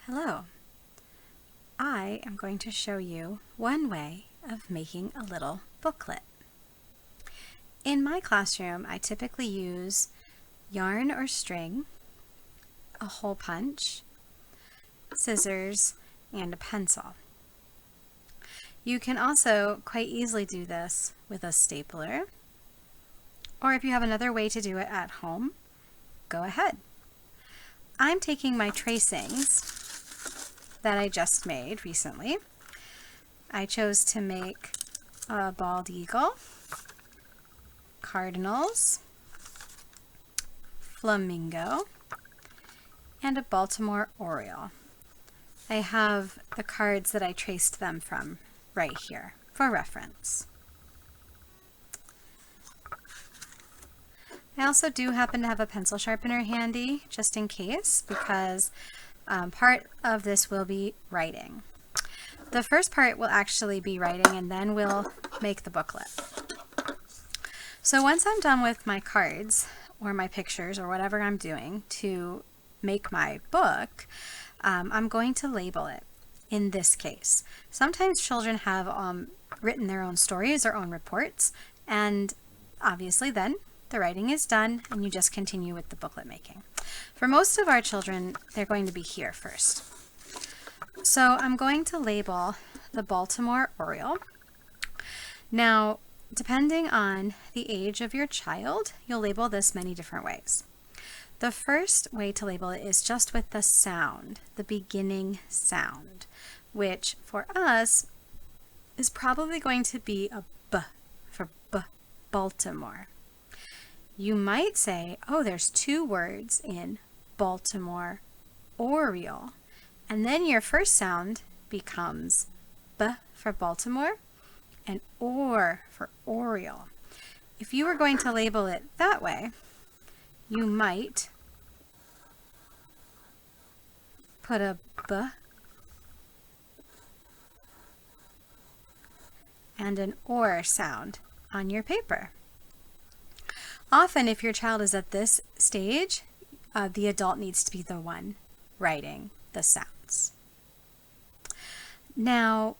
Hello. I am going to show you one way of making a little booklet. In my classroom, I typically use yarn or string, a hole punch, scissors, and a pencil. You can also quite easily do this with a stapler, or if you have another way to do it at home, go ahead. I'm taking my tracings that I just made recently. I chose to make a bald eagle, cardinals, flamingo, and a Baltimore Oriole. I have the cards that I traced them from right here for reference. I also do happen to have a pencil sharpener handy just in case, because part of this will be writing. The first part will actually be writing, and then we'll make the booklet. So once I'm done with my cards or my pictures or whatever I'm doing to make my book, I'm going to label it. In this case, sometimes children have written their own stories or own reports, and obviously then the writing is done and you just continue with the booklet making. For most of our children, they're going to be here first. So I'm going to label the Baltimore Oriole. Now, depending on the age of your child, you'll label this many different ways. The first way to label it is just with the sound, the beginning sound, which for us is probably going to be a B for Baltimore. You might say, oh, there's two words in Baltimore Oriole, and then your first sound becomes B for Baltimore and OR for Oriole. If you were going to label it that way, you might put a B and an OR sound on your paper. Often, if your child is at this stage, the adult needs to be the one writing the sounds. Now,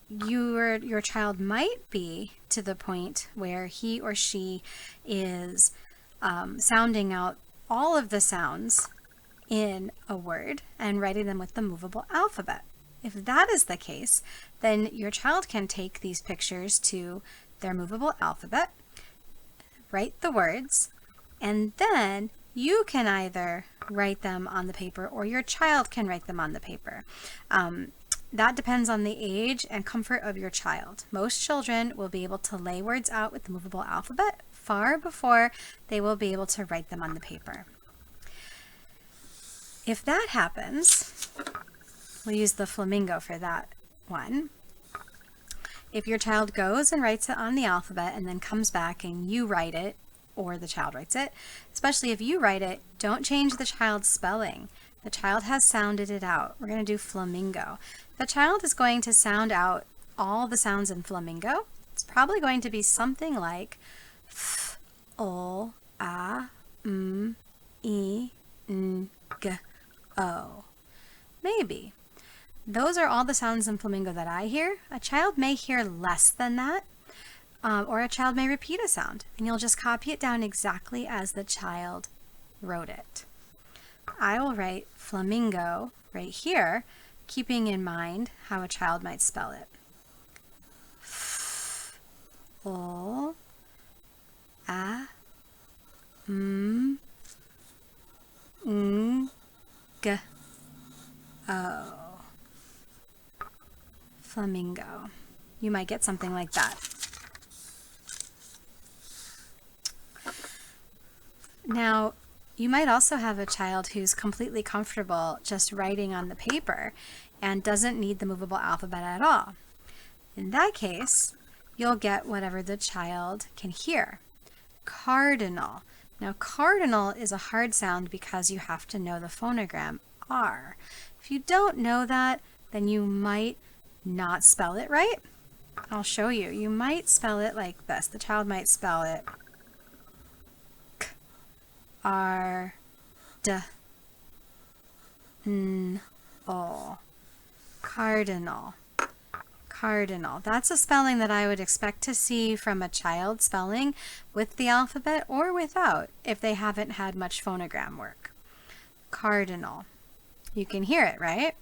your child might be to the point where he or she is sounding out all of the sounds in a word and writing them with the movable alphabet. If that is the case, then your child can take these pictures to their movable alphabet, write the words, and then you can either write them on the paper or your child can write them on the paper. That depends on the age and comfort of your child. Most children will be able to lay words out with the movable alphabet far before they will be able to write them on the paper. If that happens, we'll use the flamingo for that one. If your child goes and writes it on the alphabet and then comes back and you write it, or the child writes it, especially if you write it, don't change the child's spelling. The child has sounded it out. We're going to do flamingo. The child is going to sound out all the sounds in flamingo. It's probably going to be something like f, o, a, e, n, g, o. Maybe. Those are all the sounds in flamingo that I hear. A child may hear less than that, or a child may repeat a sound, and you'll just copy it down exactly as the child wrote it. I will write flamingo right here, keeping in mind how a child might spell it. F, o, a, n, g, o. Flamingo. You might get something like that. Now, you might also have a child who's completely comfortable just writing on the paper and doesn't need the movable alphabet at all. In that case, you'll get whatever the child can hear. Cardinal. Now, cardinal is a hard sound because you have to know the phonogram R. If you don't know that, then you might not spell it right. I'll show you. You might spell it like this. The child might spell it K, R, D, Cardinal. Cardinal. That's a spelling that I would expect to see from a child spelling with the alphabet or without if they haven't had much phonogram work. Cardinal. You can hear it, right?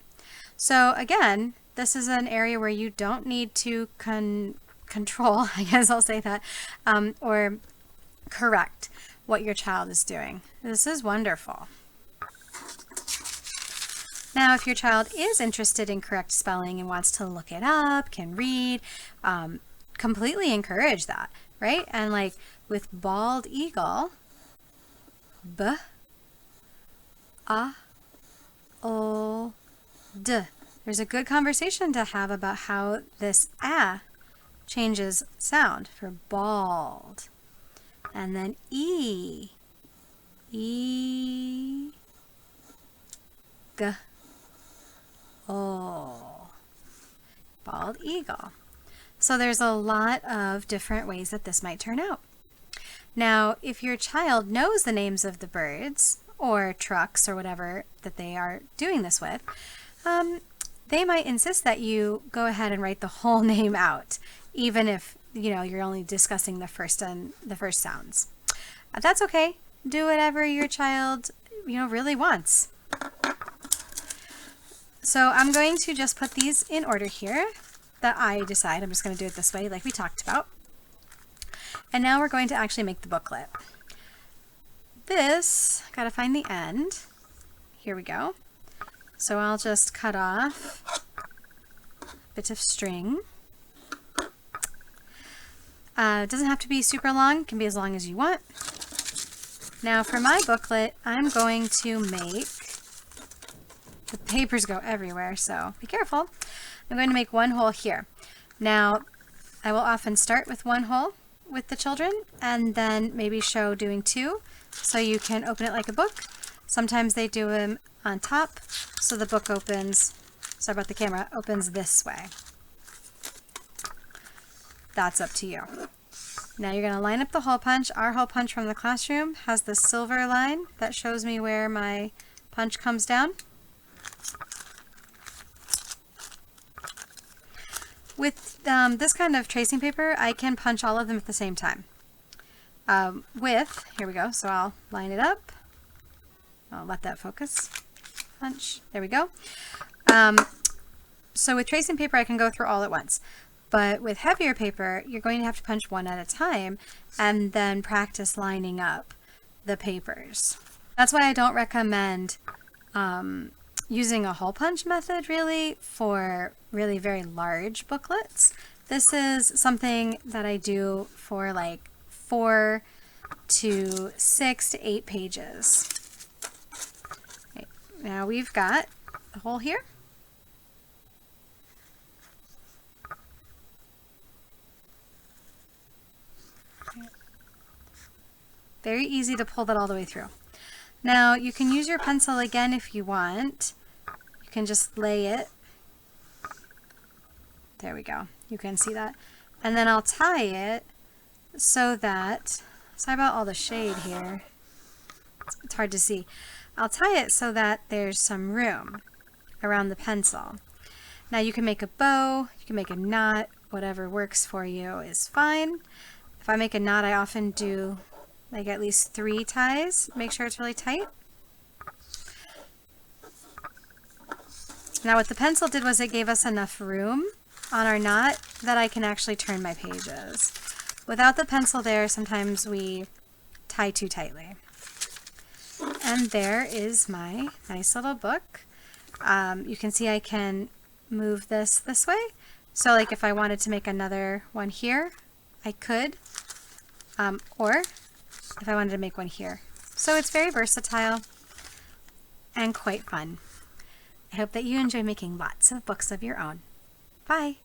So again, this is an area where you don't need to control, I guess I'll say that, or correct what your child is doing. This is wonderful. Now, if your child is interested in correct spelling and wants to look it up, can read, completely encourage that, right? And like with bald eagle, b, a, o, d. There's a good conversation to have about how this a changes sound for bald. And then e, g, oh, bald eagle. So there's a lot of different ways that this might turn out. Now, if your child knows the names of the birds or trucks or whatever that they are doing this with, they might insist that you go ahead and write the whole name out, even if you're only discussing the first sounds. That's okay. Do whatever your child really wants. So I'm going to just put these in order here that I decide. I'm just going to do it this way like we talked about. And now we're going to actually make the booklet. This, got to find the end. Here we go. So I'll just cut off a bit of string. It doesn't have to be super long. It can be as long as you want. Now for my booklet, I'm going to make, the papers go everywhere, so be careful. I'm going to make one hole here. Now, I will often start with one hole with the children and then maybe show doing two so you can open it like a book. Sometimes they do them on top so the book opens, sorry about the camera, opens this way. That's up to you. Now you're going to line up the hole punch. Our hole punch from the classroom has the silver line that shows me where my punch comes down. With this kind of tracing paper, I can punch all of them at the same time. Here we go, so I'll line it up. I'll let that focus. Punch, there we go. So with tracing paper, I can go through all at once. But with heavier paper, you're going to have to punch one at a time and then practice lining up the papers. That's why I don't recommend using a hole punch method really for really very large booklets. This is something that I do for like 4 to 6 to 8 pages. Okay, now we've got a hole here. Very easy to pull that all the way through. Now you can use your pencil again if you want. You can just lay it. There we go. You can see that. And then I'll tie it so that, sorry about all the shade here. It's hard to see. I'll tie it so that there's some room around the pencil. Now you can make a bow, you can make a knot, whatever works for you is fine. If I make a knot, I often do like at least 3 ties. Make sure it's really tight. Now what the pencil did was it gave us enough room on our knot that I can actually turn my pages. Without the pencil there, sometimes we tie too tightly. And there is my nice little book. You can see I can move this way. So like if I wanted to make another one here, I could. Or if I wanted to make one here. So it's very versatile and quite fun. I hope that you enjoy making lots of books of your own. Bye!